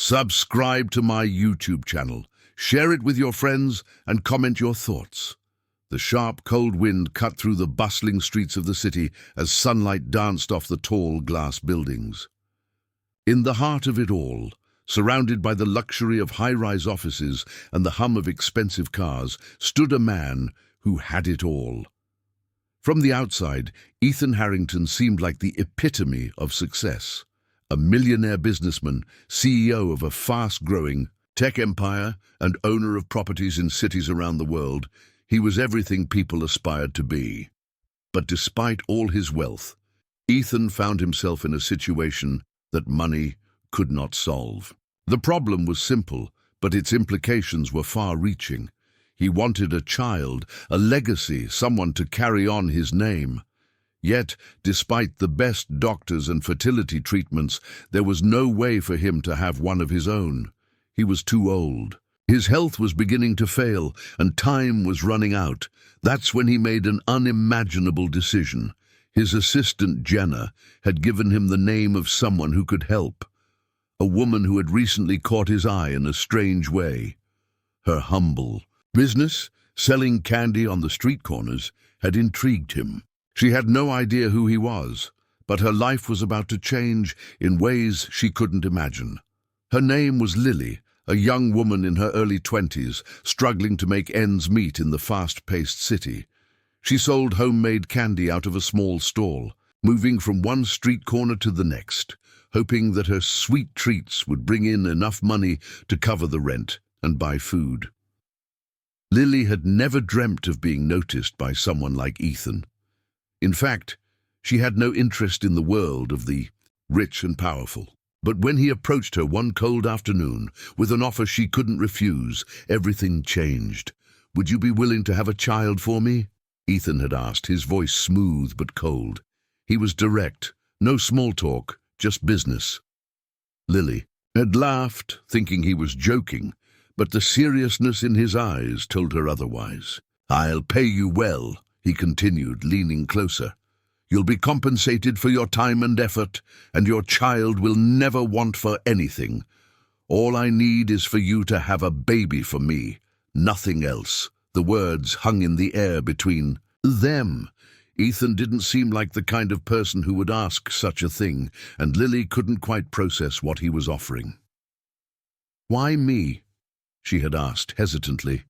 Subscribe to my YouTube channel, share it with your friends, and comment your thoughts. The sharp, cold wind cut through the bustling streets of the city as sunlight danced off the tall glass buildings. In the heart of it all, surrounded by the luxury of high-rise offices and the hum of expensive cars, stood a man who had it all. From the outside, Ethan Harrington seemed like the epitome of success. A millionaire businessman, CEO of a fast-growing tech empire and owner of properties in cities around the world, he was everything people aspired to be. But despite all his wealth, Ethan found himself in a situation that money could not solve. The problem was simple, but its implications were far-reaching. He wanted a child, a legacy, someone to carry on his name. Yet, despite the best doctors and fertility treatments, there was no way for him to have one of his own. He was too old. His health was beginning to fail, and time was running out. That's when he made an unimaginable decision. His assistant, Jenna, had given him the name of someone who could help. A woman who had recently caught his eye in a strange way. Her humble business, selling candy on the street corners, had intrigued him. She had no idea who he was, but her life was about to change in ways she couldn't imagine. Her name was Lily, a young woman in her early 20s, struggling to make ends meet in the fast-paced city. She sold homemade candy out of a small stall, moving from one street corner to the next, hoping that her sweet treats would bring in enough money to cover the rent and buy food. Lily had never dreamt of being noticed by someone like Ethan. In fact, she had no interest in the world of the rich and powerful. But when he approached her one cold afternoon with an offer she couldn't refuse, everything changed. "Would you be willing to have a child for me?" Ethan had asked, his voice smooth but cold. He was direct, no small talk, just business. Lily had laughed, thinking he was joking, but the seriousness in his eyes told her otherwise. "I'll pay you well," he continued, leaning closer. "You'll be compensated for your time and effort, and your child will never want for anything. All I need is for you to have a baby for me, nothing else." The words hung in the air between them. Ethan didn't seem like the kind of person who would ask such a thing, and Lily couldn't quite process what he was offering. "Why me?" she had asked hesitantly.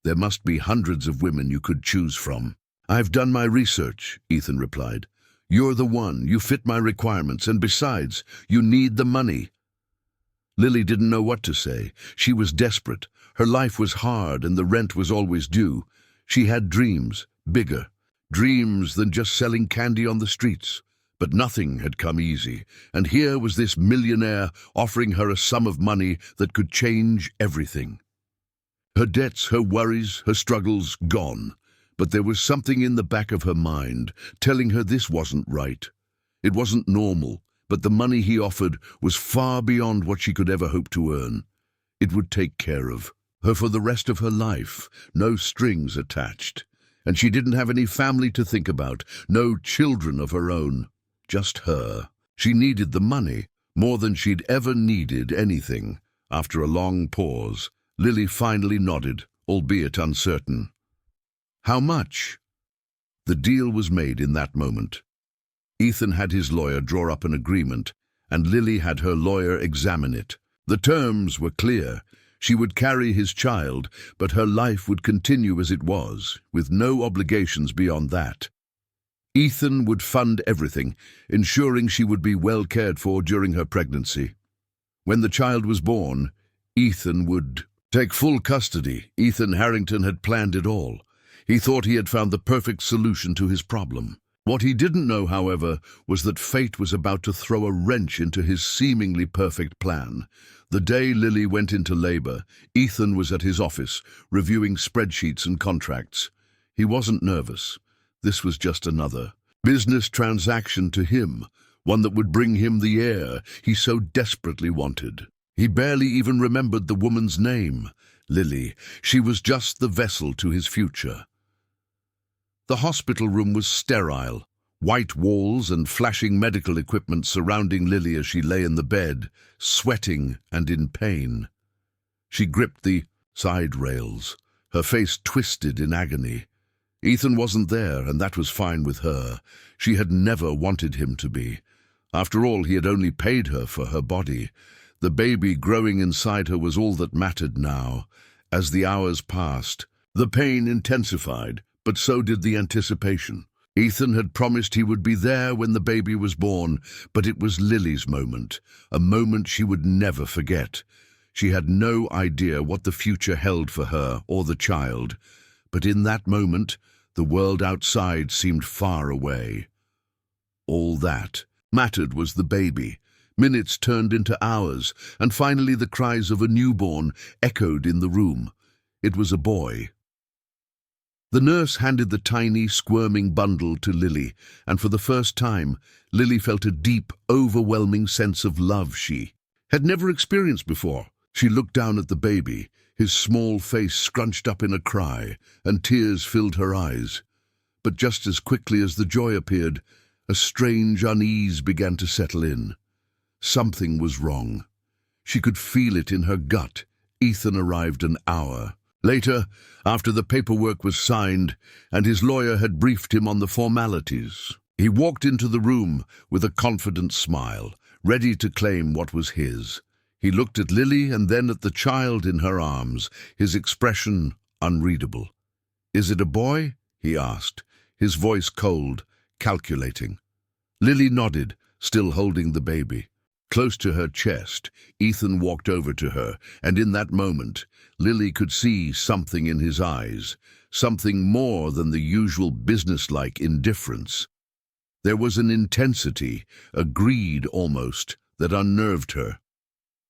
"There must be hundreds of women you could choose from." "I've done my research," Ethan replied. "You're the one, you fit my requirements, and besides, you need the money." Lily didn't know what to say. She was desperate. Her life was hard and the rent was always due. She had dreams, bigger, dreams than just selling candy on the streets. But nothing had come easy, and here was this millionaire offering her a sum of money that could change everything. Her debts, her worries, her struggles, gone. But there was something in the back of her mind telling her this wasn't right. It wasn't normal, but the money he offered was far beyond what she could ever hope to earn. It would take care of her for the rest of her life, no strings attached. And she didn't have any family to think about, no children of her own, just her. She needed the money, more than she'd ever needed anything. After a long pause, Lily finally nodded, albeit uncertain. "How much?" The deal was made in that moment. Ethan had his lawyer draw up an agreement, and Lily had her lawyer examine it. The terms were clear. She would carry his child, but her life would continue as it was, with no obligations beyond that. Ethan would fund everything, ensuring she would be well cared for during her pregnancy. When the child was born, Ethan would take full custody. Ethan Harrington had planned it all. He thought he had found the perfect solution to his problem. What he didn't know, however, was that fate was about to throw a wrench into his seemingly perfect plan. The day Lily went into labor, Ethan was at his office, reviewing spreadsheets and contracts. He wasn't nervous. This was just another business transaction to him, one that would bring him the heir he so desperately wanted. He barely even remembered the woman's name, Lily. She was just the vessel to his future. The hospital room was sterile, White walls and flashing medical equipment surrounding Lily as she lay in the bed, sweating and in pain. She gripped the side rails, her face twisted in agony. Ethan wasn't there, and that was fine with her. She had never wanted him to be. After all, he had only paid her for her body. The baby growing inside her was all that mattered now. As the hours passed, the pain intensified, but so did the anticipation. Ethan had promised he would be there when the baby was born, but it was Lily's moment, a moment she would never forget. She had no idea what the future held for her or the child, but in that moment, the world outside seemed far away. All that mattered was the baby. Minutes turned into hours, and finally the cries of a newborn echoed in the room. It was a boy. The nurse handed the tiny, squirming bundle to Lily, and for the first time, Lily felt a deep, overwhelming sense of love she had never experienced before. She looked down at the baby, his small face scrunched up in a cry, and tears filled her eyes. But just as quickly as the joy appeared, a strange unease began to settle in. Something was wrong. She could feel it in her gut. Ethan arrived an hour later, after the paperwork was signed and his lawyer had briefed him on the formalities. He walked into the room with a confident smile, ready to claim what was his. He looked at Lily and then at the child in her arms, his expression unreadable. "Is it a boy?" he asked, his voice cold, calculating. Lily nodded, still holding the baby. Close to her chest, Ethan walked over to her, and in that moment, Lily could see something in his eyes, something more than the usual businesslike indifference. There was an intensity, a greed almost, that unnerved her.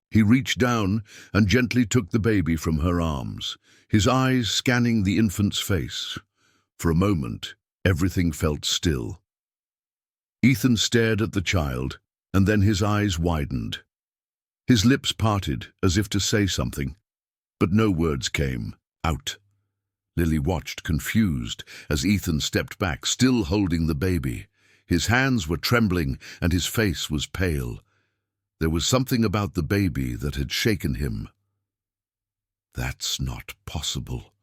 He reached down and gently took the baby from her arms, his eyes scanning the infant's face. For a moment, everything felt still. Ethan stared at the child, and then his eyes widened. His lips parted as if to say something, but no words came out. Lily watched, confused, as Ethan stepped back, still holding the baby. His hands were trembling and his face was pale. There was something about the baby that had shaken him. "That's not possible,"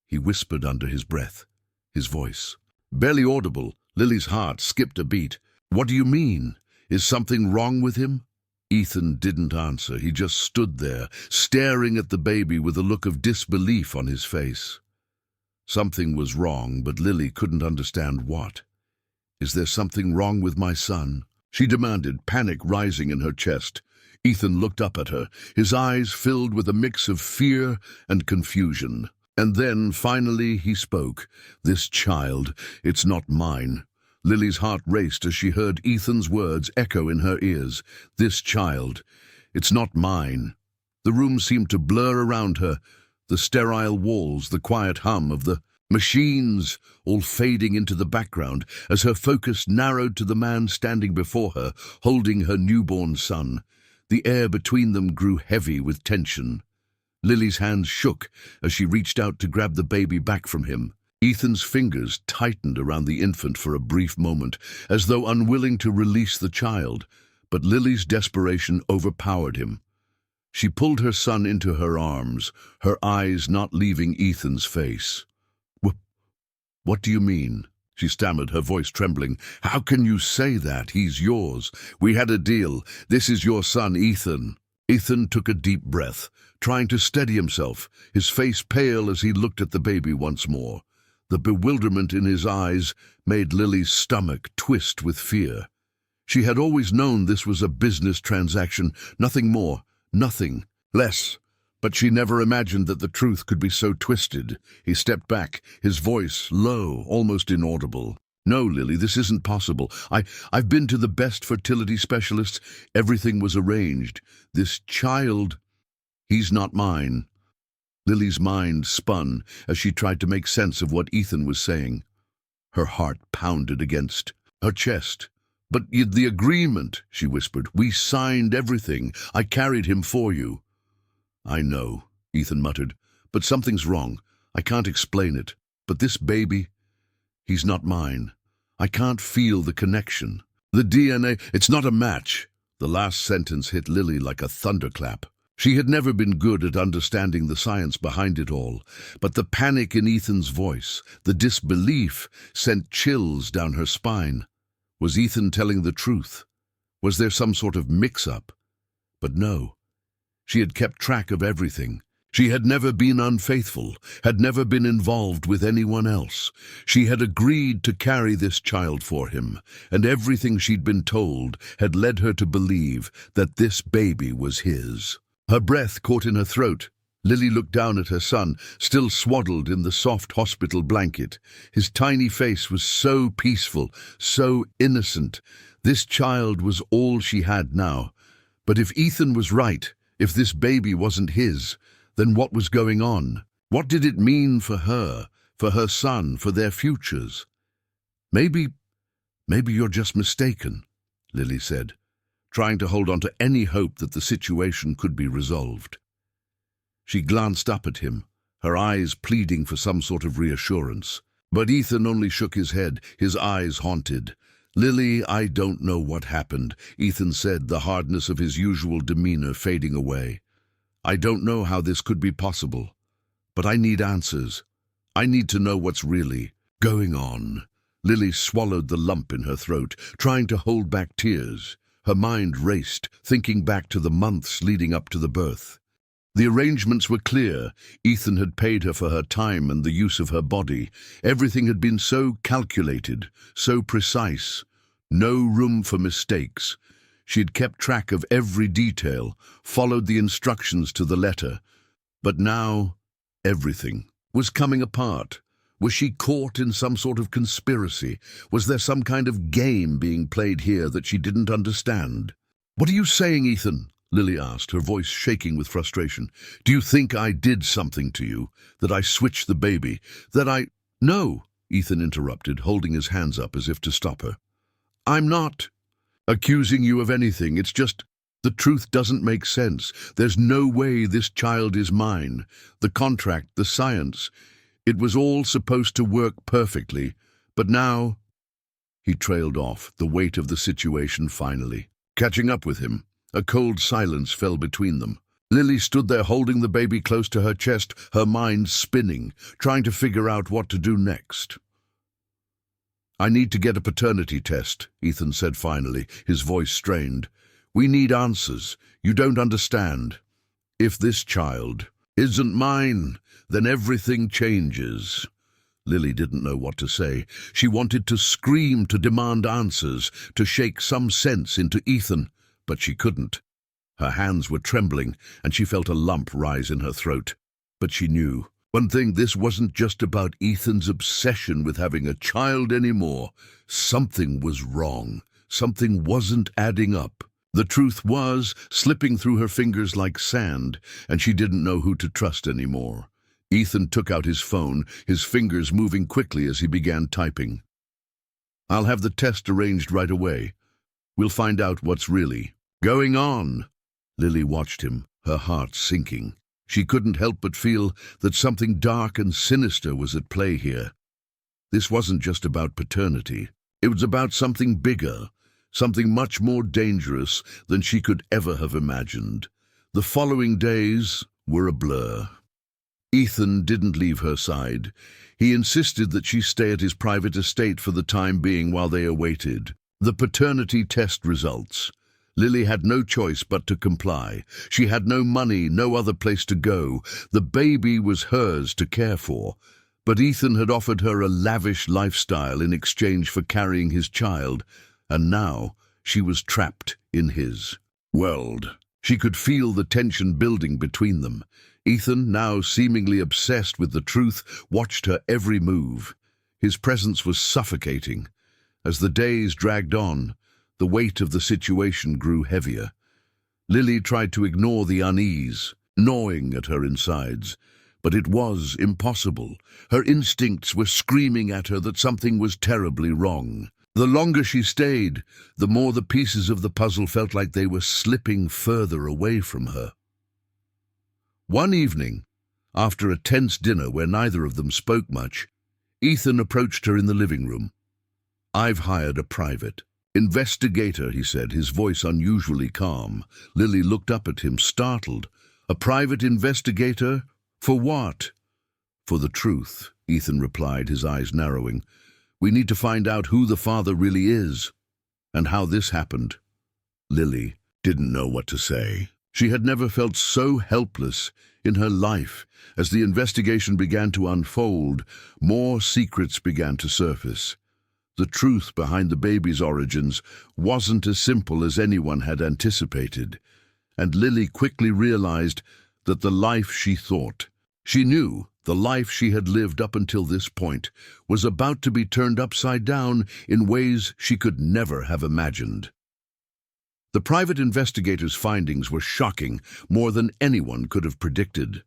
he whispered under his breath, his voice barely audible. Lily's heart skipped a beat. "What do you mean? Is something wrong with him?" Ethan didn't answer. He just stood there, staring at the baby with a look of disbelief on his face. Something was wrong, but Lily couldn't understand what. "Is there something wrong with my son?" she demanded, panic rising in her chest. Ethan looked up at her, his eyes filled with a mix of fear and confusion. And then, finally, he spoke. "This child, it's not mine." Lily's heart raced as she heard Ethan's words echo in her ears. "This child, it's not mine." The room seemed to blur around her, the sterile walls, the quiet hum of the machines, all fading into the background as her focus narrowed to the man standing before her, holding her newborn son. The air between them grew heavy with tension. Lily's hands shook as she reached out to grab the baby back from him. Ethan's fingers tightened around the infant for a brief moment, as though unwilling to release the child, but Lily's desperation overpowered him. She pulled her son into her arms, her eyes not leaving Ethan's face. "What do you mean?" she stammered, her voice trembling. "How can you say that? He's yours. We had a deal. This is your son, Ethan." Ethan took a deep breath, trying to steady himself, his face pale as he looked at the baby once more. The bewilderment in his eyes made Lily's stomach twist with fear. She had always known this was a business transaction, nothing more, nothing less. But she never imagined that the truth could be so twisted. He stepped back, his voice low, almost inaudible. "No, Lily, this isn't possible. I've been to the best fertility specialists. Everything was arranged. This child, he's not mine." Lily's mind spun as she tried to make sense of what Ethan was saying. Her heart pounded against her chest. "But the agreement," she whispered. "We signed everything. I carried him for you." "I know," Ethan muttered, "but something's wrong. I can't explain it. But this baby, he's not mine. I can't feel the connection. The DNA, it's not a match. The last sentence hit Lily like a thunderclap. She had never been good at understanding the science behind it all, but the panic in Ethan's voice, the disbelief, sent chills down her spine. Was Ethan telling the truth? Was there some sort of mix-up? But no. She had kept track of everything. She had never been unfaithful, had never been involved with anyone else. She had agreed to carry this child for him, and everything she'd been told had led her to believe that this baby was his. Her breath caught in her throat. Lily looked down at her son, still swaddled in the soft hospital blanket. His tiny face was so peaceful, so innocent. This child was all she had now. But if Ethan was right, if this baby wasn't his, then what was going on? What did it mean for her son, for their futures? Maybe you're just mistaken, Lily said, trying to hold on to any hope that the situation could be resolved. She glanced up at him, her eyes pleading for some sort of reassurance. But Ethan only shook his head, his eyes haunted. "Lily, I don't know what happened," Ethan said, the hardness of his usual demeanor fading away. "I don't know how this could be possible, but I need answers. I need to know what's really going on." Lily swallowed the lump in her throat, trying to hold back tears. Her mind raced, thinking back to the months leading up to the birth. The arrangements were clear. Ethan had paid her for her time and the use of her body. Everything had been so calculated, so precise. No room for mistakes. She had kept track of every detail, followed the instructions to the letter. But now, everything was coming apart. Was she caught in some sort of conspiracy? Was there some kind of game being played here that she didn't understand? "What are you saying, Ethan?" Lily asked, her voice shaking with frustration. "Do you think I did something to you? That I switched the baby? That I—" "No," Ethan interrupted, holding his hands up as if to stop her. "I'm not accusing you of anything. It's just, the truth doesn't make sense. There's no way this child is mine. The contract, the science, it was all supposed to work perfectly. But now—" He trailed off, the weight of the situation finally catching up with him. A cold silence fell between them. Lily stood there holding the baby close to her chest, her mind spinning, trying to figure out what to do next. "I need to get a paternity test," Ethan said finally, his voice strained. "We need answers. You don't understand. If this child isn't mine, then everything changes." Lily didn't know what to say. She wanted to scream, to demand answers, to shake some sense into Ethan. But she couldn't. Her hands were trembling, and she felt a lump rise in her throat. But she knew one thing: this wasn't just about Ethan's obsession with having a child anymore. Something was wrong. Something wasn't adding up. The truth was slipping through her fingers like sand, and she didn't know who to trust anymore. Ethan took out his phone, his fingers moving quickly as he began typing. "I'll have the test arranged right away. We'll find out what's really going on." Lily watched him, her heart sinking. She couldn't help but feel that something dark and sinister was at play here. This wasn't just about paternity. It was about something bigger, something much more dangerous than she could ever have imagined. The following days were a blur. Ethan didn't leave her side. He insisted that she stay at his private estate for the time being while they awaited the paternity test results. Lily had no choice but to comply. She had no money, no other place to go. The baby was hers to care for. But Ethan had offered her a lavish lifestyle in exchange for carrying his child, and now she was trapped in his world. She could feel the tension building between them. Ethan, now seemingly obsessed with the truth, watched her every move. His presence was suffocating. As the days dragged on, the weight of the situation grew heavier. Lily tried to ignore the unease, gnawing at her insides, but it was impossible. Her instincts were screaming at her that something was terribly wrong. The longer she stayed, the more the pieces of the puzzle felt like they were slipping further away from her. One evening, after a tense dinner where neither of them spoke much, Ethan approached her in the living room. I've hired a private investigator, he said, his voice unusually calm. Lily looked up at him, startled. A private investigator? For what? For the truth, Ethan replied, his eyes narrowing. We need to find out who the father really is, and how this happened. Lily didn't know what to say. She had never felt so helpless in her life. As the investigation began to unfold, more secrets began to surface. The truth behind the baby's origins wasn't as simple as anyone had anticipated, and Lily quickly realized that the life she knew the life she had lived up until this point was about to be turned upside down in ways she could never have imagined. The private investigator's findings were shocking, more than anyone could have predicted.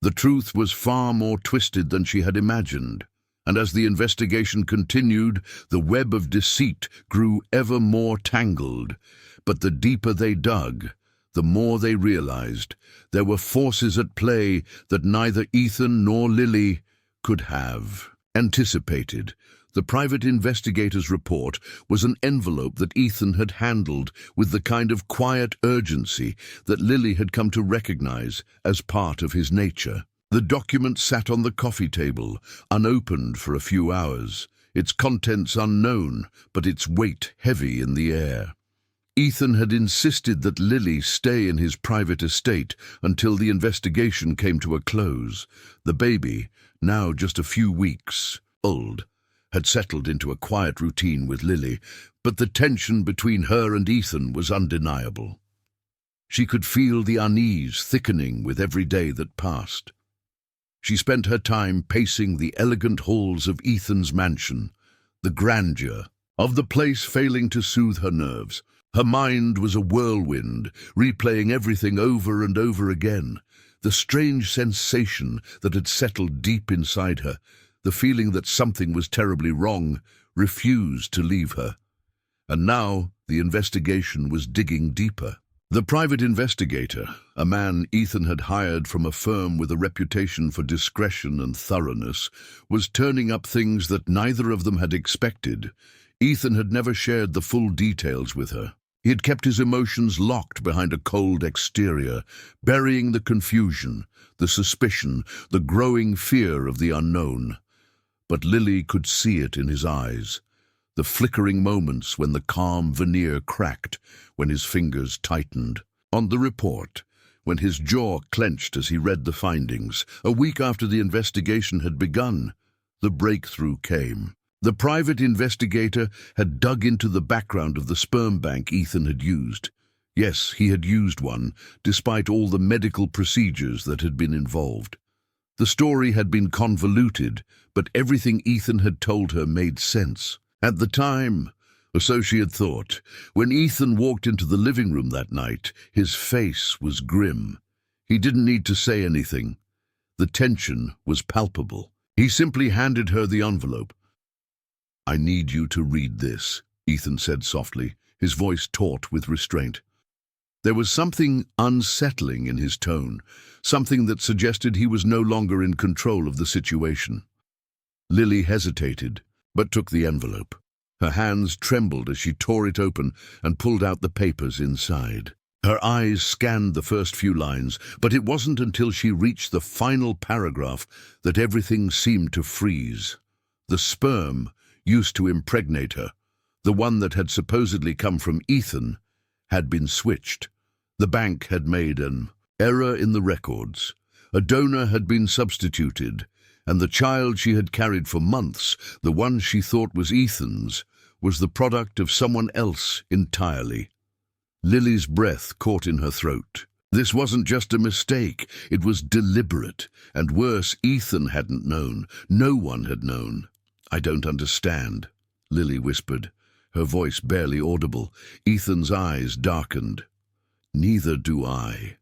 The truth was far more twisted than she had imagined, and as the investigation continued, the web of deceit grew ever more tangled. But the deeper they dug, the more they realized there were forces at play that neither Ethan nor Lily could have anticipated. The private investigator's report was an envelope that Ethan had handled with the kind of quiet urgency that Lily had come to recognize as part of his nature. The document sat on the coffee table, unopened for a few hours, its contents unknown, but its weight heavy in the air. Ethan had insisted that Lily stay in his private estate until the investigation came to a close. The baby, now just a few weeks old, had settled into a quiet routine with Lily, but the tension between her and Ethan was undeniable. She could feel the unease thickening with every day that passed. She spent her time pacing the elegant halls of Ethan's mansion, the grandeur of the place failing to soothe her nerves. Her mind was a whirlwind, replaying everything over and over again. The strange sensation that had settled deep inside her, the feeling that something was terribly wrong, refused to leave her. And now the investigation was digging deeper. The private investigator, a man Ethan had hired from a firm with a reputation for discretion and thoroughness, was turning up things that neither of them had expected. Ethan had never shared the full details with her. He had kept his emotions locked behind a cold exterior, burying the confusion, the suspicion, the growing fear of the unknown. But Lily could see it in his eyes, the flickering moments when the calm veneer cracked, when his fingers tightened. On the report, when his jaw clenched as he read the findings, a week after the investigation had begun, the breakthrough came. The private investigator had dug into the background of the sperm bank Ethan had used. Yes, he had used one, despite all the medical procedures that had been involved. The story had been convoluted, but everything Ethan had told her made sense. At the time, so she had thought, when Ethan walked into the living room that night, his face was grim. He didn't need to say anything. The tension was palpable. He simply handed her the envelope. "I need you to read this," Ethan said softly, his voice taut with restraint. There was something unsettling in his tone, something that suggested he was no longer in control of the situation. Lily hesitated, but took the envelope. Her hands trembled as she tore it open and pulled out the papers inside. Her eyes scanned the first few lines, but it wasn't until she reached the final paragraph that everything seemed to freeze. The sperm used to impregnate her, the one that had supposedly come from Ethan, had been switched. The bank had made an error in the records. A donor had been substituted, and the child she had carried for months, the one she thought was Ethan's, was the product of someone else entirely. Lily's breath caught in her throat. This wasn't just a mistake, it was deliberate, and worse, Ethan hadn't known. No one had known. "I don't understand," Lily whispered, her voice barely audible. Ethan's eyes darkened. "Neither do I.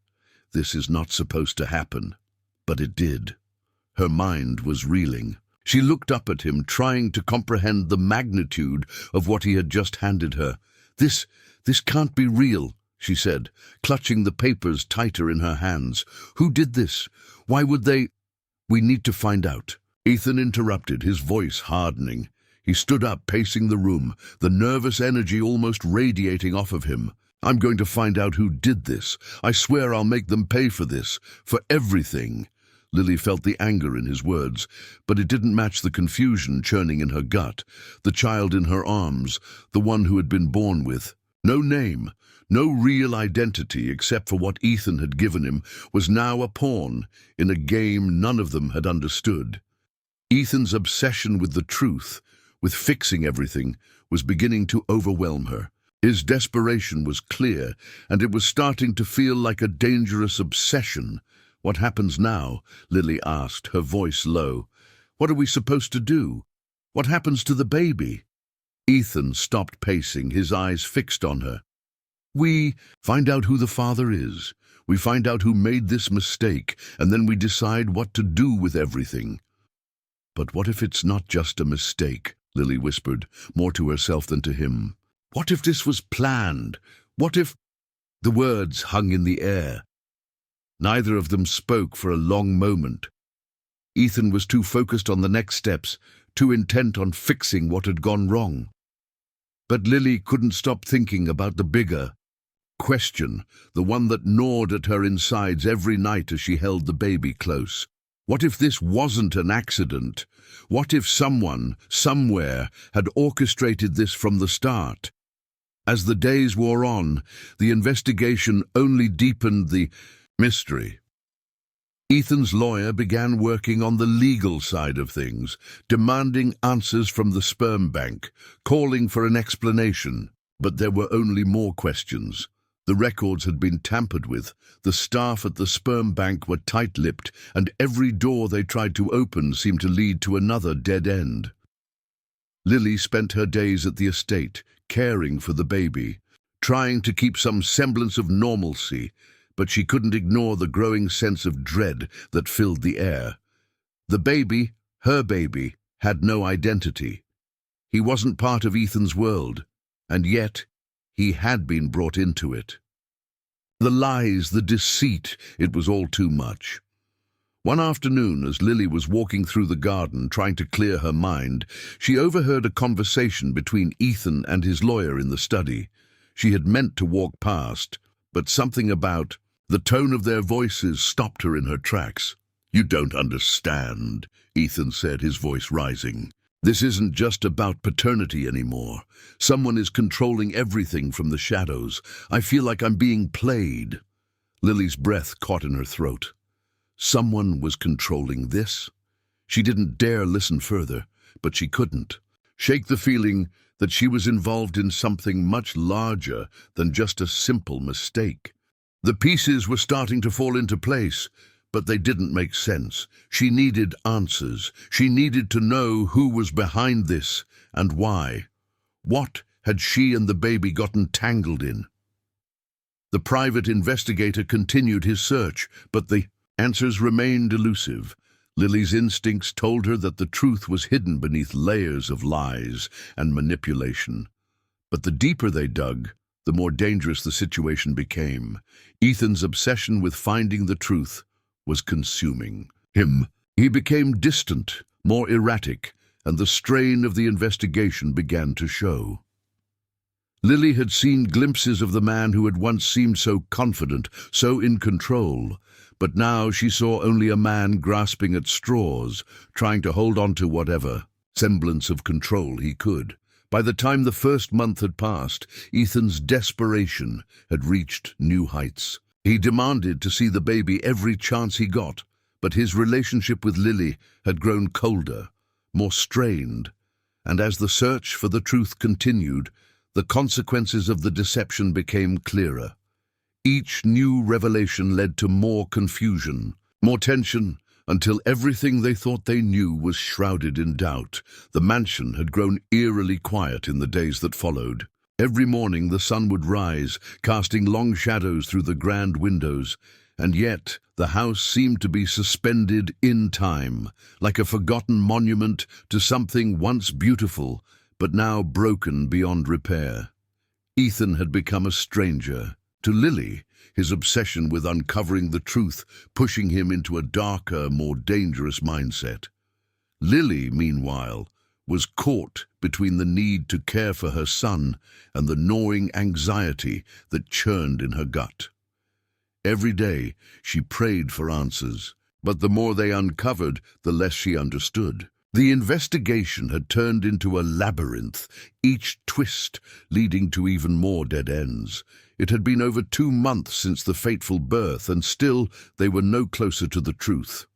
This is not supposed to happen." But it did. Her mind was reeling. She looked up at him, trying to comprehend the magnitude of what he had just handed her. This can't be real," she said, clutching the papers tighter in her hands. "Who did this? Why would they—" "We need to find out." Ethan interrupted, his voice hardening. He stood up, pacing the room, the nervous energy almost radiating off of him. "I'm going to find out who did this. I swear I'll make them pay for this, for everything." Lily felt the anger in his words, but it didn't match the confusion churning in her gut. The child in her arms, the one who had been born with no name, no real identity except for what Ethan had given him, was now a pawn in a game none of them had understood. Ethan's obsession with the truth, with fixing everything, was beginning to overwhelm her. His desperation was clear, and it was starting to feel like a dangerous obsession. "What happens now?" Lily asked, her voice low. "What are we supposed to do? What happens to the baby?" Ethan stopped pacing, his eyes fixed on her. "We find out who the father is. We find out who made this mistake, and then we decide what to do with everything." "But what if it's not just a mistake?" Lily whispered, more to herself than to him. "What if this was planned? What if—" The words hung in the air. Neither of them spoke for a long moment. Ethan was too focused on the next steps, too intent on fixing what had gone wrong. But Lily couldn't stop thinking about the bigger question, the one that gnawed at her insides every night as she held the baby close. What if this wasn't an accident? What if someone, somewhere, had orchestrated this from the start? As the days wore on, the investigation only deepened the mystery. Ethan's lawyer began working on the legal side of things, demanding answers from the sperm bank, calling for an explanation. But there were only more questions. The records had been tampered with, the staff at the sperm bank were tight-lipped, and every door they tried to open seemed to lead to another dead end. Lily spent her days at the estate, caring for the baby, trying to keep some semblance of normalcy, but she couldn't ignore the growing sense of dread that filled the air. The baby, her baby, had no identity. He wasn't part of Ethan's world, and yet he had been brought into it. The lies, the deceit, it was all too much. One afternoon, as Lily was walking through the garden trying to clear her mind, she overheard a conversation between Ethan and his lawyer in the study. She had meant to walk past, but something about the tone of their voices stopped her in her tracks. "You don't understand," Ethan said, his voice rising. "This isn't just about paternity anymore. Someone is controlling everything from the shadows. I feel like I'm being played." Lily's breath caught in her throat. Someone was controlling this? She didn't dare listen further, but she couldn't shake the feeling that she was involved in something much larger than just a simple mistake. The pieces were starting to fall into place, but they didn't make sense. She needed answers. She needed to know who was behind this and why. What had she and the baby gotten tangled in? The private investigator continued his search, but the answers remained elusive. Lily's instincts told her that the truth was hidden beneath layers of lies and manipulation. But the deeper they dug, the more dangerous the situation became. Ethan's obsession with finding the truth was consuming him. He became distant, more erratic, and the strain of the investigation began to show. Lily had seen glimpses of the man who had once seemed so confident, so in control, but now she saw only a man grasping at straws, trying to hold on to whatever semblance of control he could. By the time the first month had passed, Ethan's desperation had reached new heights. He demanded to see the baby every chance he got, but his relationship with Lily had grown colder, more strained, and as the search for the truth continued, the consequences of the deception became clearer. Each new revelation led to more confusion, more tension, until everything they thought they knew was shrouded in doubt. The mansion had grown eerily quiet in the days that followed. Every morning the sun would rise, casting long shadows through the grand windows, and yet the house seemed to be suspended in time, like a forgotten monument to something once beautiful, but now broken beyond repair. Ethan had become a stranger. To Lily, his obsession with uncovering the truth pushing him into a darker, more dangerous mindset. Lily, meanwhile, was caught between the need to care for her son and the gnawing anxiety that churned in her gut. Every day she prayed for answers, but the more they uncovered, the less she understood. The investigation had turned into a labyrinth, each twist leading to even more dead ends. It had been over 2 months since the fateful birth, and still they were no closer to the truth.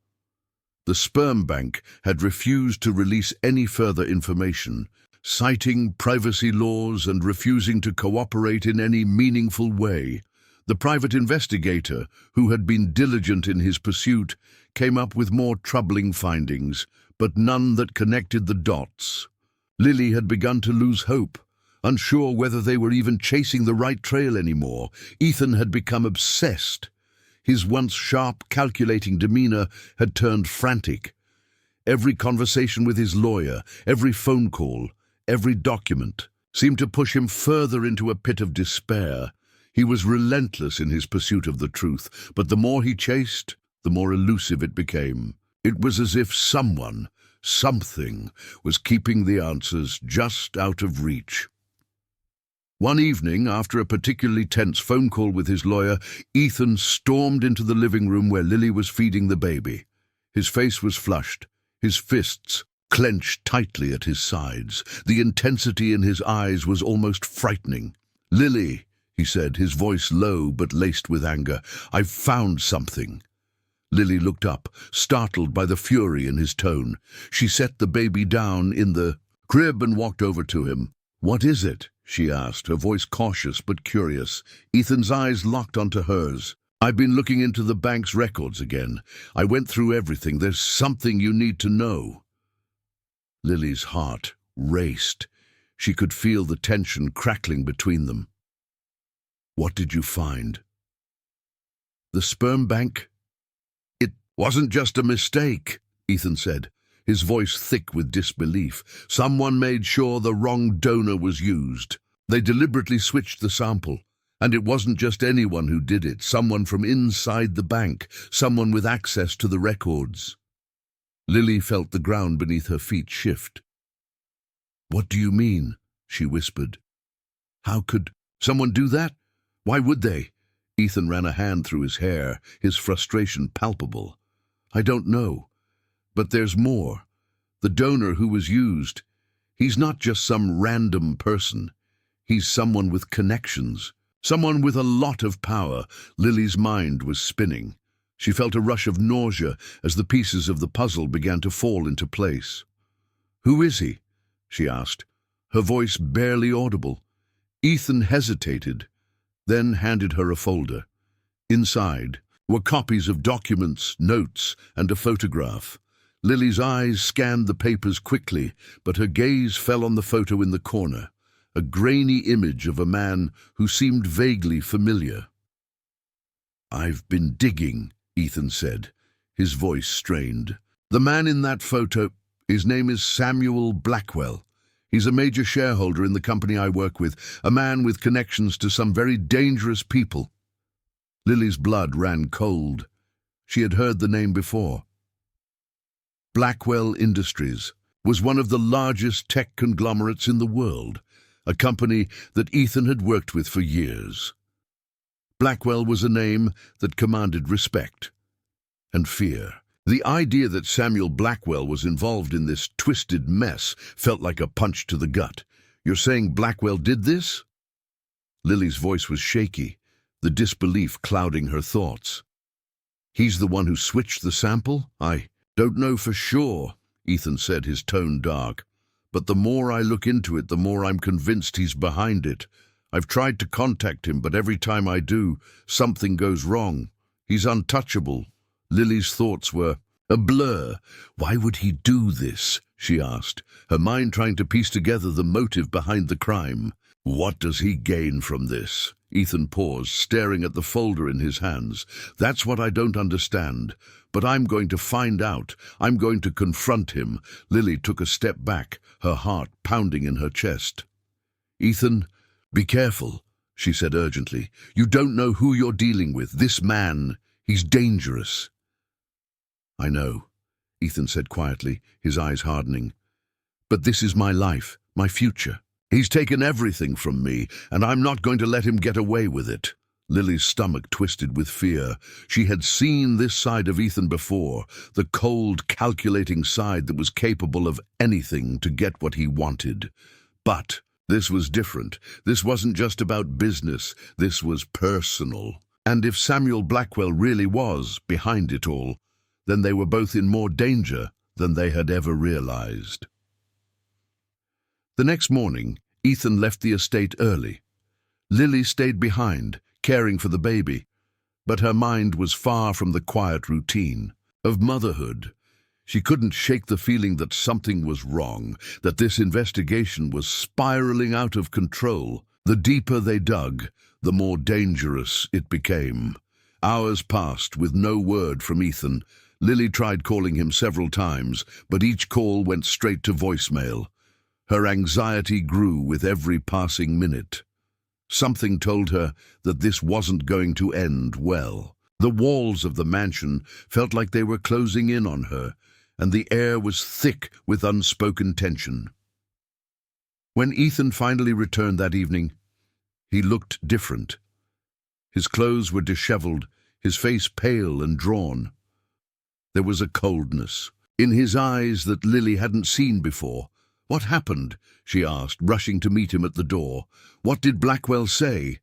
The sperm bank had refused to release any further information, citing privacy laws and refusing to cooperate in any meaningful way. The private investigator, who had been diligent in his pursuit, came up with more troubling findings, but none that connected the dots. Lily had begun to lose hope, unsure whether they were even chasing the right trail anymore. Ethan had become obsessed. His once sharp, calculating demeanor had turned frantic. Every conversation with his lawyer, every phone call, every document seemed to push him further into a pit of despair. He was relentless in his pursuit of the truth, but the more he chased, the more elusive it became. It was as if someone, something, was keeping the answers just out of reach. One evening, after a particularly tense phone call with his lawyer, Ethan stormed into the living room where Lily was feeding the baby. His face was flushed, his fists clenched tightly at his sides. The intensity in his eyes was almost frightening. "Lily," he said, his voice low but laced with anger, "I've found something." Lily looked up, startled by the fury in his tone. She set the baby down in the crib and walked over to him. "What is it?" she asked, her voice cautious but curious. Ethan's eyes locked onto hers. "I've been looking into the bank's records again. I went through everything. There's something you need to know." Lily's heart raced. She could feel the tension crackling between them. "What did you find?" "The sperm bank? It wasn't just a mistake," Ethan said, his voice thick with disbelief. "Someone made sure the wrong donor was used. They deliberately switched the sample. And it wasn't just anyone who did it, someone from inside the bank, someone with access to the records." Lily felt the ground beneath her feet shift. "What do you mean?" she whispered. "How could someone do that? Why would they?" Ethan ran a hand through his hair, his frustration palpable. "I don't know. But there's more. The donor who was used, he's not just some random person. He's someone with connections, someone with a lot of power." Lily's mind was spinning. She felt a rush of nausea as the pieces of the puzzle began to fall into place. "Who is he?" she asked, her voice barely audible. Ethan hesitated, then handed her a folder. Inside were copies of documents, notes, and a photograph. Lily's eyes scanned the papers quickly, but her gaze fell on the photo in the corner, a grainy image of a man who seemed vaguely familiar. "I've been digging," Ethan said, his voice strained. "The man in that photo, his name is Samuel Blackwell. He's a major shareholder in the company I work with, a man with connections to some very dangerous people." Lily's blood ran cold. She had heard the name before. Blackwell Industries was one of the largest tech conglomerates in the world, a company that Ethan had worked with for years. Blackwell was a name that commanded respect and fear. The idea that Samuel Blackwell was involved in this twisted mess felt like a punch to the gut. "You're saying Blackwell did this?" Lily's voice was shaky, the disbelief clouding her thoughts. "He's the one who switched the sample? I don't know for sure," Ethan said, his tone dark. "But the more I look into it, the more I'm convinced he's behind it. I've tried to contact him, but every time I do, something goes wrong. He's untouchable." Lily's thoughts were a blur. "Why would he do this?" she asked, her mind trying to piece together the motive behind the crime. "What does he gain from this?" Ethan paused, staring at the folder in his hands. "That's what I don't understand. But I'm going to find out. I'm going to confront him." Lily took a step back, her heart pounding in her chest. "Ethan, be careful," she said urgently. "You don't know who you're dealing with. This man, he's dangerous." "I know," Ethan said quietly, his eyes hardening. But this is my life, my future. He's taken everything from me, and I'm not going to let him get away with it. Lily's stomach twisted with fear. She had seen this side of Ethan before, the cold, calculating side that was capable of anything to get what he wanted. But this was different. This wasn't just about business. This was personal. And if Samuel Blackwell really was behind it all, then they were both in more danger than they had ever realized. The next morning, Ethan left the estate early. Lily stayed behind, caring for the baby, but her mind was far from the quiet routine of motherhood. She couldn't shake the feeling that something was wrong, that this investigation was spiraling out of control. The deeper they dug, the more dangerous it became. Hours passed with no word from Ethan. Lily tried calling him several times, but each call went straight to voicemail. Her anxiety grew with every passing minute. Something told her that this wasn't going to end well. The walls of the mansion felt like they were closing in on her, and the air was thick with unspoken tension. When Ethan finally returned that evening, he looked different. His clothes were disheveled, his face pale and drawn. There was a coldness in his eyes that Lily hadn't seen before. "What happened?" she asked, rushing to meet him at the door. "What did Blackwell say?"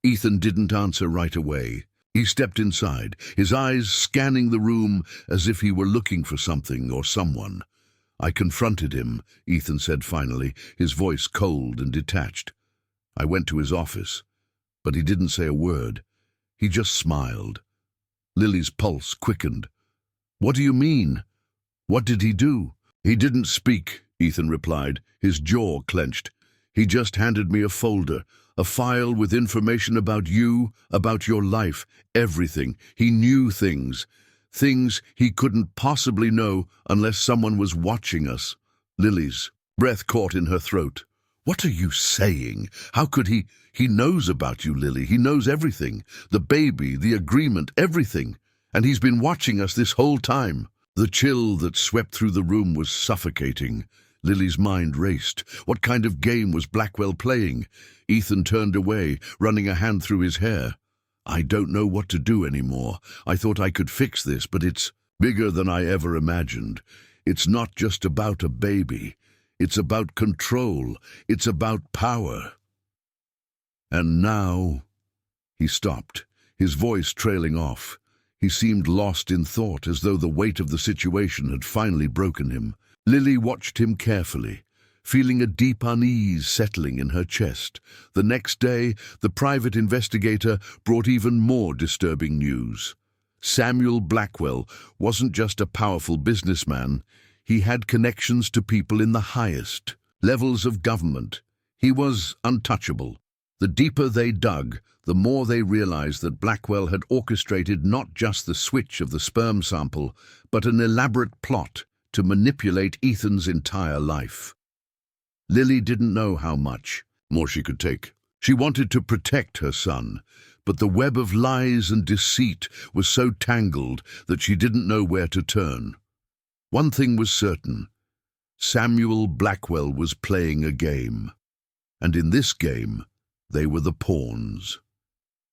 Ethan didn't answer right away. He stepped inside, his eyes scanning the room as if he were looking for something or someone. "I confronted him," Ethan said finally, his voice cold and detached. "I went to his office, but he didn't say a word. He just smiled." Lily's pulse quickened. "What do you mean? What did he do?" "He didn't speak," Ethan replied, his jaw clenched. "He just handed me a folder, a file with information about you, about your life, everything. He knew things he couldn't possibly know unless someone was watching us." Lily's breath caught in her throat. "What are you saying? How could he? He knows about you, Lily. He knows everything. The baby, the agreement, everything. And he's been watching us this whole time." The chill that swept through the room was suffocating. Lily's mind raced. What kind of game was Blackwell playing? Ethan turned away, running a hand through his hair. "I don't know what to do anymore. I thought I could fix this, but it's bigger than I ever imagined. It's not just about a baby. It's about control. It's about power." And now... He stopped, his voice trailing off. He seemed lost in thought, as though the weight of the situation had finally broken him. Lily watched him carefully, feeling a deep unease settling in her chest. The next day, the private investigator brought even more disturbing news. Samuel Blackwell wasn't just a powerful businessman. He had connections to people in the highest levels of government. He was untouchable. The deeper they dug, the more they realized that Blackwell had orchestrated not just the switch of the sperm sample, but an elaborate plot to manipulate Ethan's entire life. Lily didn't know how much more she could take. She wanted to protect her son, but the web of lies and deceit was so tangled that she didn't know where to turn. One thing was certain: Samuel Blackwell was playing a game. And in this game, they were the pawns.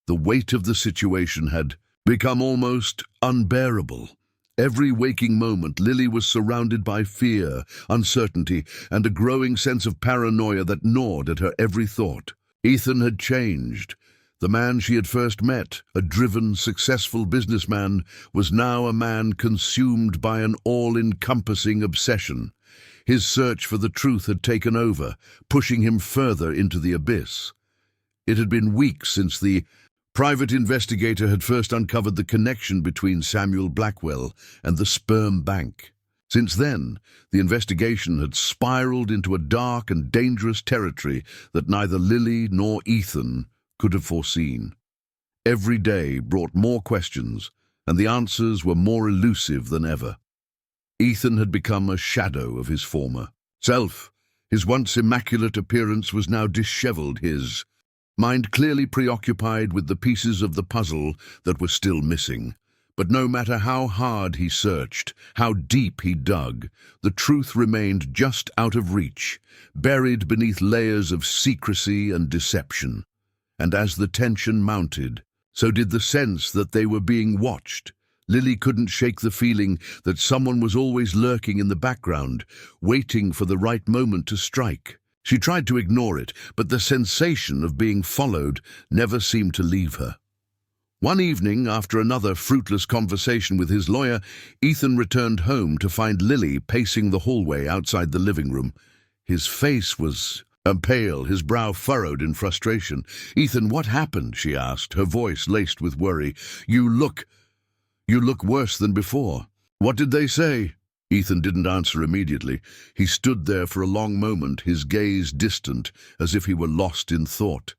The weight of the situation had become almost unbearable. Every waking moment, Lily was surrounded by fear, uncertainty, and a growing sense of paranoia that gnawed at her every thought. Ethan had changed. The man she had first met, a driven, successful businessman, was now a man consumed by an all-encompassing obsession. His search for the truth had taken over, pushing him further into the abyss. It had been weeks since the private investigator had first uncovered the connection between Samuel Blackwell and the sperm bank. Since then, the investigation had spiraled into a dark and dangerous territory that neither Lily nor Ethan could have foreseen. Every day brought more questions, and the answers were more elusive than ever. Ethan had become a shadow of his former self. His once immaculate appearance was now disheveled, his mind clearly preoccupied with the pieces of the puzzle that were still missing. But no matter how hard he searched, how deep he dug, the truth remained just out of reach, buried beneath layers of secrecy and deception. And as the tension mounted, so did the sense that they were being watched. Lily couldn't shake the feeling that someone was always lurking in the background, waiting for the right moment to strike. She tried to ignore it, but the sensation of being followed never seemed to leave her. One evening, after another fruitless conversation with his lawyer, Ethan returned home to find Lily pacing the hallway outside the living room. His face was pale, his brow furrowed in frustration. "Ethan, what happened?" she asked, her voice laced with worry. You look worse than before." "What did they say?" Ethan didn't answer immediately. He stood there for a long moment, his gaze distant, as if he were lost in thought.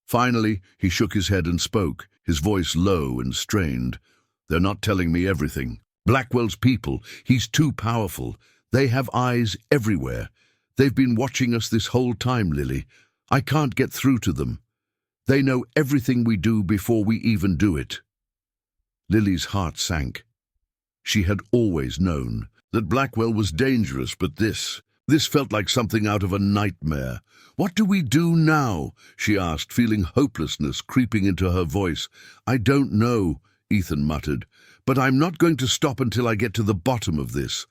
Finally, he shook his head and spoke, his voice low and strained. "They're not telling me everything. Blackwell's people, he's too powerful. They have eyes everywhere. They've been watching us this whole time, Lily. I can't get through to them. They know everything we do before we even do it." Lily's heart sank. She had always known that Blackwell was dangerous, but this felt like something out of a nightmare. "What do we do now?" she asked, feeling hopelessness creeping into her voice. "I don't know," Ethan muttered, "but I'm not going to stop until I get to the bottom of this.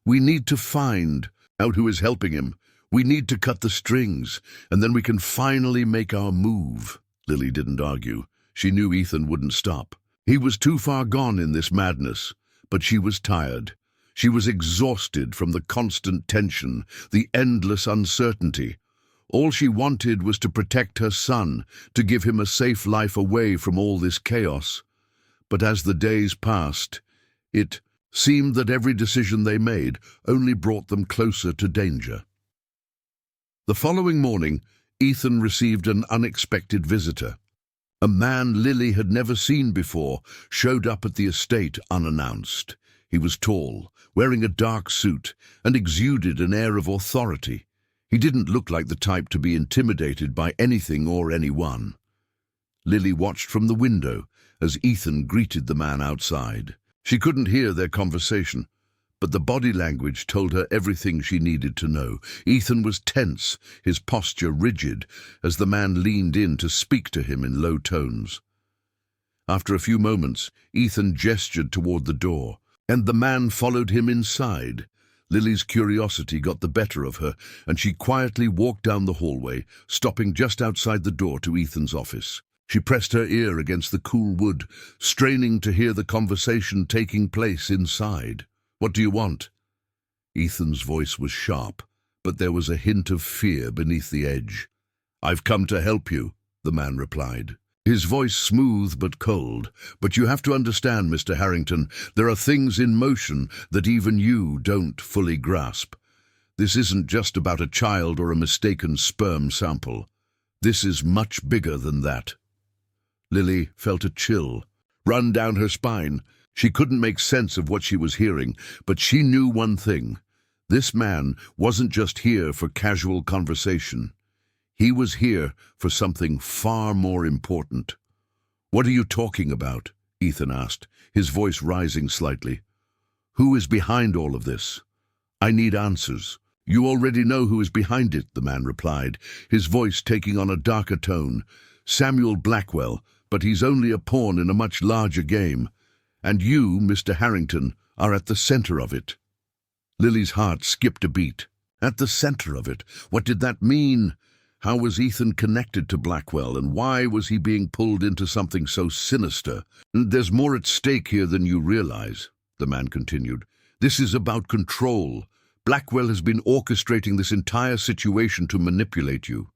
We need to find out who is helping him. We need to cut the strings, and then we can finally make our move." Lily didn't argue. She knew Ethan wouldn't stop. He was too far gone in this madness, but she was tired. She was exhausted from the constant tension, the endless uncertainty. All she wanted was to protect her son, to give him a safe life away from all this chaos. But as the days passed, it seemed that every decision they made only brought them closer to danger. The following morning, Ethan received an unexpected visitor. A man Lily had never seen before showed up at the estate unannounced. He was tall, wearing a dark suit, and exuded an air of authority. He didn't look like the type to be intimidated by anything or anyone. Lily watched from the window as Ethan greeted the man outside. She couldn't hear their conversation, but the body language told her everything she needed to know. Ethan was tense, his posture rigid, as the man leaned in to speak to him in low tones. After a few moments, Ethan gestured toward the door, and the man followed him inside. Lily's curiosity got the better of her, and she quietly walked down the hallway, stopping just outside the door to Ethan's office. She pressed her ear against the cool wood, straining to hear the conversation taking place inside. "What do you want?" Ethan's voice was sharp, but there was a hint of fear beneath the edge. "I've come to help you," the man replied. His voice smooth but cold. "But you have to understand, Mr. Harrington, there are things in motion that even you don't fully grasp. This isn't just about a child or a mistaken sperm sample. This is much bigger than that." Lily felt a chill run down her spine. She couldn't make sense of what she was hearing, but she knew one thing. This man wasn't just here for casual conversation. He was here for something far more important. "What are you talking about?" Ethan asked, his voice rising slightly. "Who is behind all of this? I need answers." "You already know who is behind it," the man replied, his voice taking on a darker tone. "Samuel Blackwell, but he's only a pawn in a much larger game. And you, Mr. Harrington, are at the center of it." Lily's heart skipped a beat. At the center of it? What did that mean? How was Ethan connected to Blackwell, and why was he being pulled into something so sinister? "There's more at stake here than you realize," the man continued. "This is about control. Blackwell has been orchestrating this entire situation to manipulate you.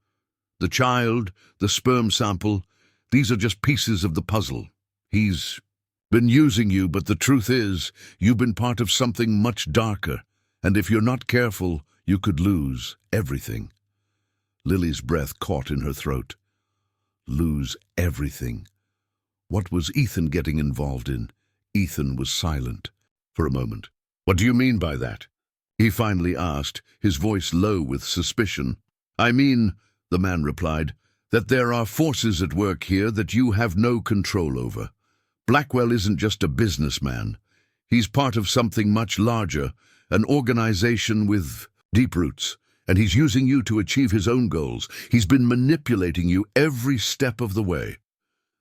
The child, the sperm sample, these are just pieces of the puzzle. He's been using you, but the truth is, you've been part of something much darker, and if you're not careful, you could lose everything." Lily's breath caught in her throat. Lose everything. What was Ethan getting involved in? Ethan was silent for a moment. "What do you mean by that?" he finally asked, his voice low with suspicion. "I mean," the man replied, "that there are forces at work here that you have no control over. Blackwell isn't just a businessman. He's part of something much larger, an organization with deep roots, and he's using you to achieve his own goals. He's been manipulating you every step of the way.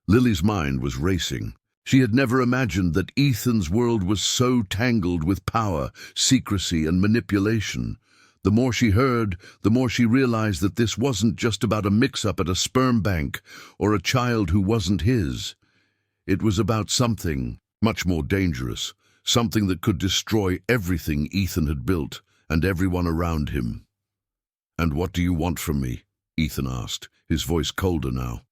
Lily's mind was racing. She had never imagined that Ethan's world was so tangled with power, secrecy, and manipulation. The more she heard, the more she realized that this wasn't just about a mix-up at a sperm bank or a child who wasn't his. It was about something much more dangerous, something that could destroy everything Ethan had built and everyone around him. "And what do you want from me?" Ethan asked, his voice colder now.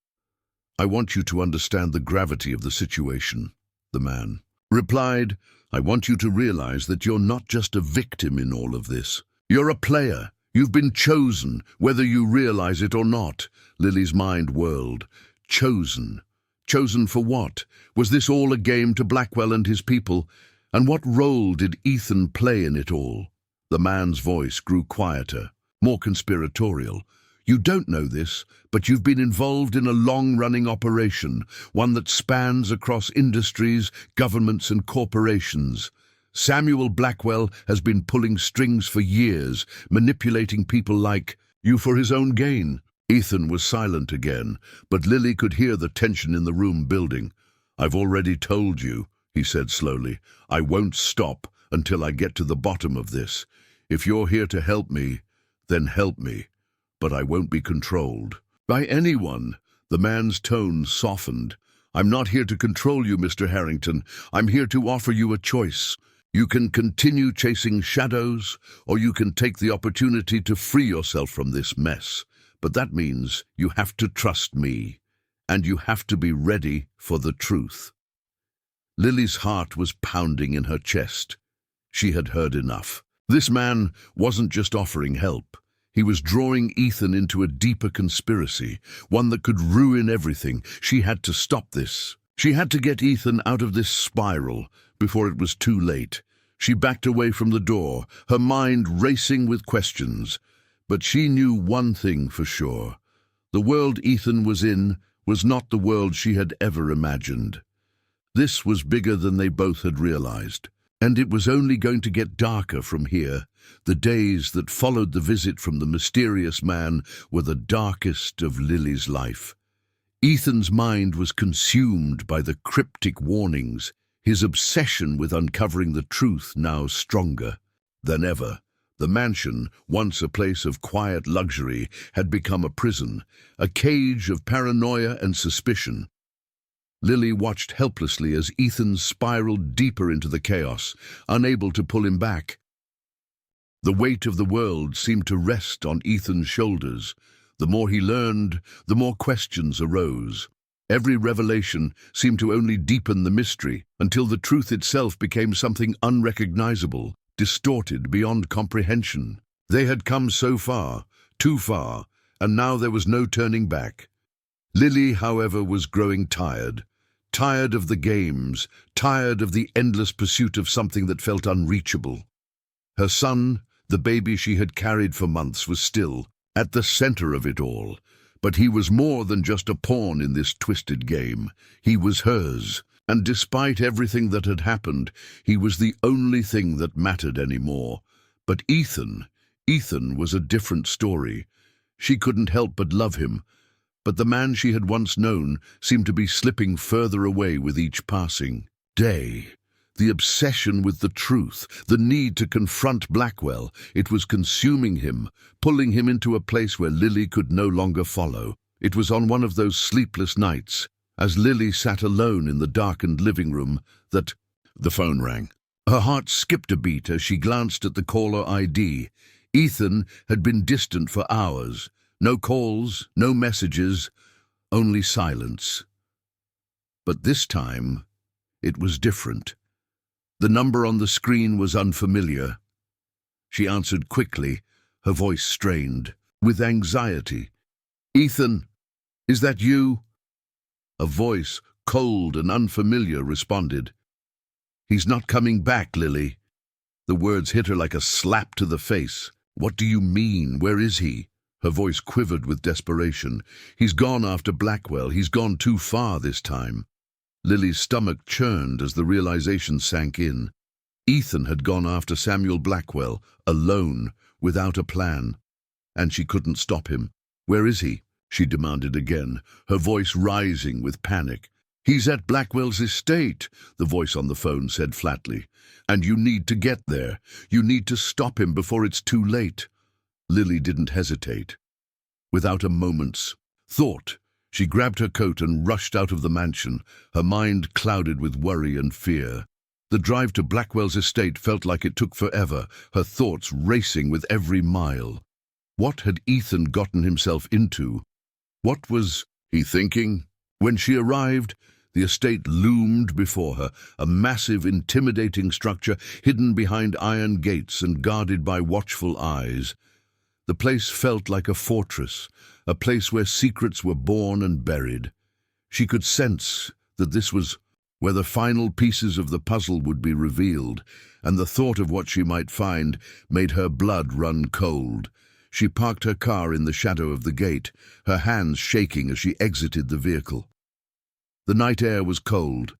"I want you to understand the gravity of the situation," the man replied. "I want you to realize that you're not just a victim in all of this. You're a player. You've been chosen, whether you realize it or not." Lily's mind whirled. Chosen? Chosen for what? Was this all a game to Blackwell and his people? And what role did Ethan play in it all? The man's voice grew quieter, more conspiratorial. "You don't know this, but you've been involved in a long-running operation, one that spans across industries, governments, and corporations. Samuel Blackwell has been pulling strings for years, manipulating people like you for his own gain." Ethan was silent again, but Lily could hear the tension in the room building. "I've already told you," he said slowly. "I won't stop until I get to the bottom of this. If you're here to help me, then help me. But I won't be controlled by anyone." The man's tone softened. "I'm not here to control you, Mr. Harrington. I'm here to offer you a choice. You can continue chasing shadows, or you can take the opportunity to free yourself from this mess. But that means you have to trust me, and you have to be ready for the truth." Lily's heart was pounding in her chest. She had heard enough. This man wasn't just offering help. He was drawing Ethan into a deeper conspiracy, one that could ruin everything. She had to stop this. She had to get Ethan out of this spiral before it was too late. She backed away from the door, her mind racing with questions. But she knew one thing for sure. The world Ethan was in was not the world she had ever imagined. This was bigger than they both had realized. And it was only going to get darker from here. The days that followed the visit from the mysterious man were the darkest of Lily's life. Ethan's mind was consumed by the cryptic warnings, his obsession with uncovering the truth now stronger than ever. The mansion, once a place of quiet luxury, had become a prison, a cage of paranoia and suspicion. Lily watched helplessly as Ethan spiraled deeper into the chaos, unable to pull him back. The weight of the world seemed to rest on Ethan's shoulders. The more he learned, the more questions arose. Every revelation seemed to only deepen the mystery, until the truth itself became something unrecognizable, distorted beyond comprehension. They had come so far, too far, and now there was no turning back. Lily, however, was growing tired. Tired of the games, tired of the endless pursuit of something that felt unreachable. Her son, the baby she had carried for months, was still at the center of it all. But he was more than just a pawn in this twisted game. He was hers, and despite everything that had happened, he was the only thing that mattered anymore. But Ethan was a different story. She couldn't help but love him. But the man she had once known seemed to be slipping further away with each passing day. The obsession with the truth, the need to confront Blackwell, it was consuming him, pulling him into a place where Lily could no longer follow. It was on one of those sleepless nights, as Lily sat alone in the darkened living room, that the phone rang. Her heart skipped a beat as she glanced at the caller ID. Ethan had been distant for hours. No calls, no messages, only silence. But this time, it was different. The number on the screen was unfamiliar. She answered quickly, her voice strained, with anxiety. "Ethan, is that you?" A voice, cold and unfamiliar, responded. "He's not coming back, Lily." The words hit her like a slap to the face. "What do you mean? Where is he?" Her voice quivered with desperation. "He's gone after Blackwell. He's gone too far this time." Lily's stomach churned as the realization sank in. Ethan had gone after Samuel Blackwell, alone, without a plan. And she couldn't stop him. "Where is he?" she demanded again, her voice rising with panic. "He's at Blackwell's estate," the voice on the phone said flatly. "And you need to get there. You need to stop him before it's too late." Lily didn't hesitate. Without a moment's thought, she grabbed her coat and rushed out of the mansion, her mind clouded with worry and fear. The drive to Blackwell's estate felt like it took forever, her thoughts racing with every mile. What had Ethan gotten himself into? What was he thinking? When she arrived, the estate loomed before her, a massive, intimidating structure hidden behind iron gates and guarded by watchful eyes. The place felt like a fortress, a place where secrets were born and buried. She could sense that this was where the final pieces of the puzzle would be revealed, and the thought of what she might find made her blood run cold. She parked her car in the shadow of the gate, her hands shaking as she exited the vehicle. The night air was cold,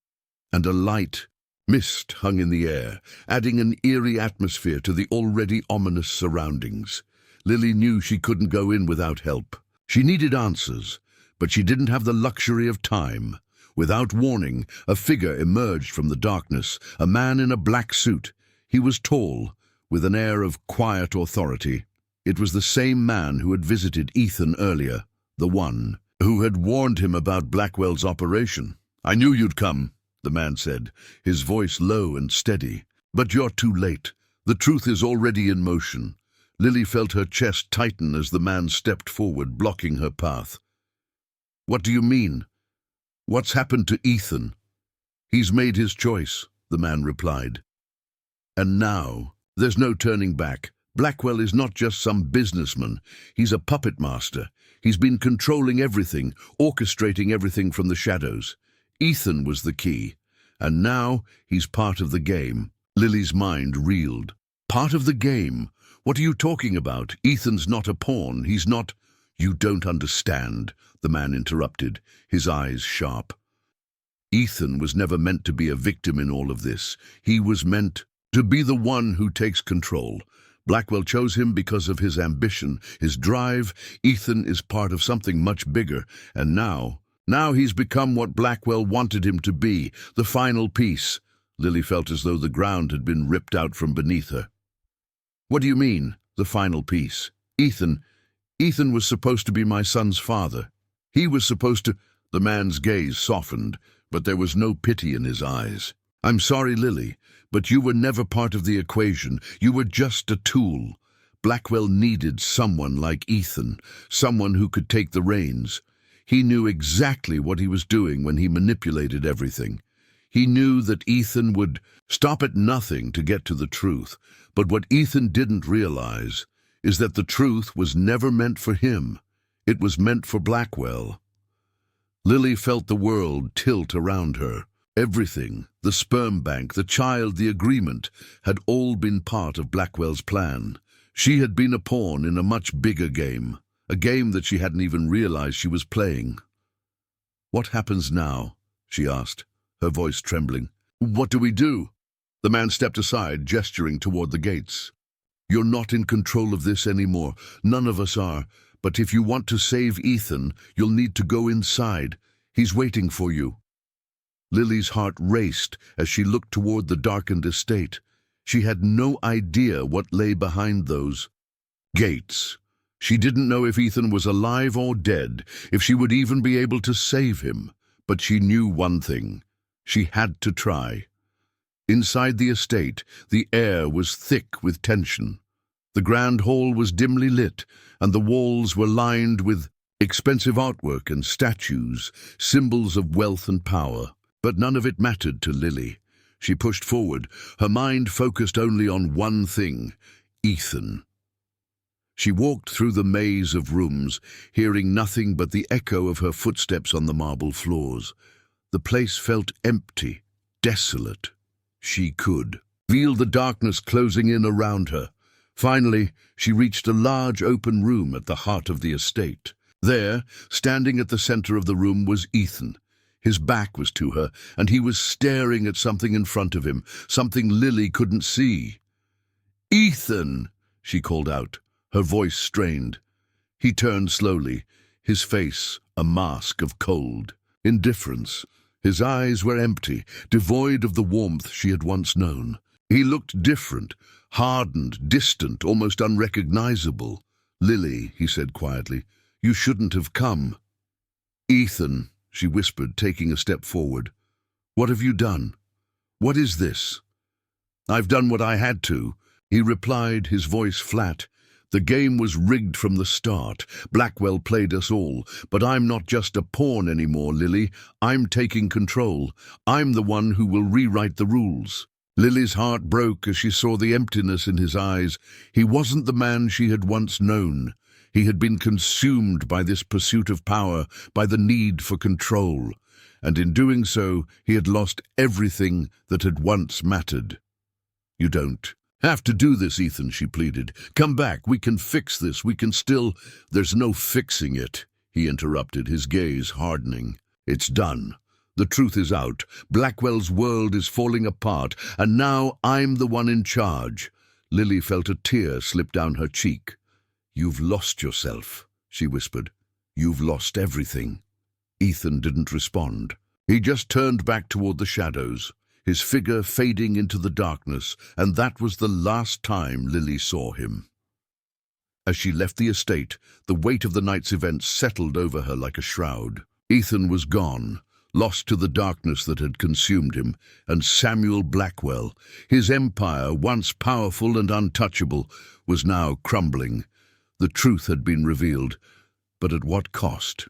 and a light mist hung in the air, adding an eerie atmosphere to the already ominous surroundings. Lily knew she couldn't go in without help. She needed answers, but she didn't have the luxury of time. Without warning, a figure emerged from the darkness, a man in a black suit. He was tall, with an air of quiet authority. It was the same man who had visited Ethan earlier, the one who had warned him about Blackwell's operation. "I knew you'd come," the man said, his voice low and steady. "But you're too late. The truth is already in motion." Lily felt her chest tighten as the man stepped forward, blocking her path. "What do you mean? What's happened to Ethan?" "He's made his choice," the man replied. "And now, there's no turning back. Blackwell is not just some businessman. He's a puppet master. He's been controlling everything, orchestrating everything from the shadows. Ethan was the key, and now he's part of the game." Lily's mind reeled. "Part of the game? What are you talking about? Ethan's not a pawn. He's not—" "You don't understand," the man interrupted, his eyes sharp. "Ethan was never meant to be a victim in all of this. He was meant to be the one who takes control. Blackwell chose him because of his ambition, his drive. Ethan is part of something much bigger, and now he's become what Blackwell wanted him to be, the final piece." Lily felt as though the ground had been ripped out from beneath her. "What do you mean, the final piece? Ethan was supposed to be my son's father. He was supposed to—" The man's gaze softened, but there was no pity in his eyes. "I'm sorry, Lily, but you were never part of the equation. You were just a tool. Blackwell needed someone like Ethan, someone who could take the reins. He knew exactly what he was doing when he manipulated everything. He knew that Ethan would stop at nothing to get to the truth. But what Ethan didn't realize is that the truth was never meant for him. It was meant for Blackwell." Lily felt the world tilt around her. Everything, the sperm bank, the child, the agreement, had all been part of Blackwell's plan. She had been a pawn in a much bigger game, a game that she hadn't even realized she was playing. "What happens now?" she asked, her voice trembling. "What do we do?" The man stepped aside, gesturing toward the gates. "You're not in control of this anymore. None of us are. But if you want to save Ethan, you'll need to go inside. He's waiting for you." Lily's heart raced as she looked toward the darkened estate. She had no idea what lay behind those gates. She didn't know if Ethan was alive or dead, if she would even be able to save him. But she knew one thing. She had to try. Inside the estate, the air was thick with tension. The grand hall was dimly lit, and the walls were lined with expensive artwork and statues, symbols of wealth and power. But none of it mattered to Lily. She pushed forward, her mind focused only on one thing: Ethan. She walked through the maze of rooms, hearing nothing but the echo of her footsteps on the marble floors. The place felt empty, desolate. She could feel the darkness closing in around her. Finally, she reached a large open room at the heart of the estate. There, standing at the center of the room, was Ethan. His back was to her, and he was staring at something in front of him, something Lily couldn't see. "Ethan!" she called out, her voice strained. He turned slowly, his face a mask of cold indifference. His eyes were empty, devoid of the warmth she had once known. He looked different, hardened, distant, almost unrecognizable. "Lily," he said quietly, "you shouldn't have come." "Ethan," she whispered, taking a step forward. "What have you done? What is this?" "I've done what I had to," he replied, his voice flat. "The game was rigged from the start. Blackwell played us all. But I'm not just a pawn anymore, Lily. I'm taking control. I'm the one who will rewrite the rules." Lily's heart broke as she saw the emptiness in his eyes. He wasn't the man she had once known. He had been consumed by this pursuit of power, by the need for control. And in doing so, he had lost everything that had once mattered. "You don't have to do this, Ethan," she pleaded. "Come back, we can fix this, we can still—" "There's no fixing it," he interrupted, his gaze hardening. "It's done. The truth is out. Blackwell's world is falling apart, and now I'm the one in charge." Lily felt a tear slip down her cheek. "You've lost yourself," she whispered. "You've lost everything." Ethan didn't respond. He just turned back toward the shadows, his figure fading into the darkness, and that was the last time Lily saw him. As she left the estate, the weight of the night's events settled over her like a shroud. Ethan was gone, lost to the darkness that had consumed him, and Samuel Blackwell, his empire, once powerful and untouchable, was now crumbling. The truth had been revealed, but at what cost?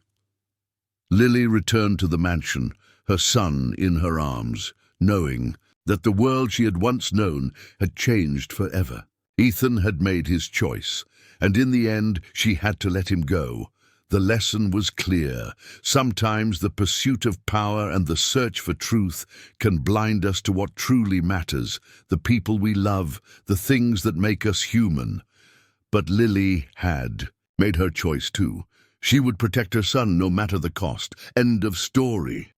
Lily returned to the mansion, her son in her arms, knowing that the world she had once known had changed forever. Ethan had made his choice, and in the end she had to let him go. The lesson was clear. Sometimes the pursuit of power and the search for truth can blind us to what truly matters, the people we love, the things that make us human. But Lily had made her choice too. She would protect her son no matter the cost. End of story.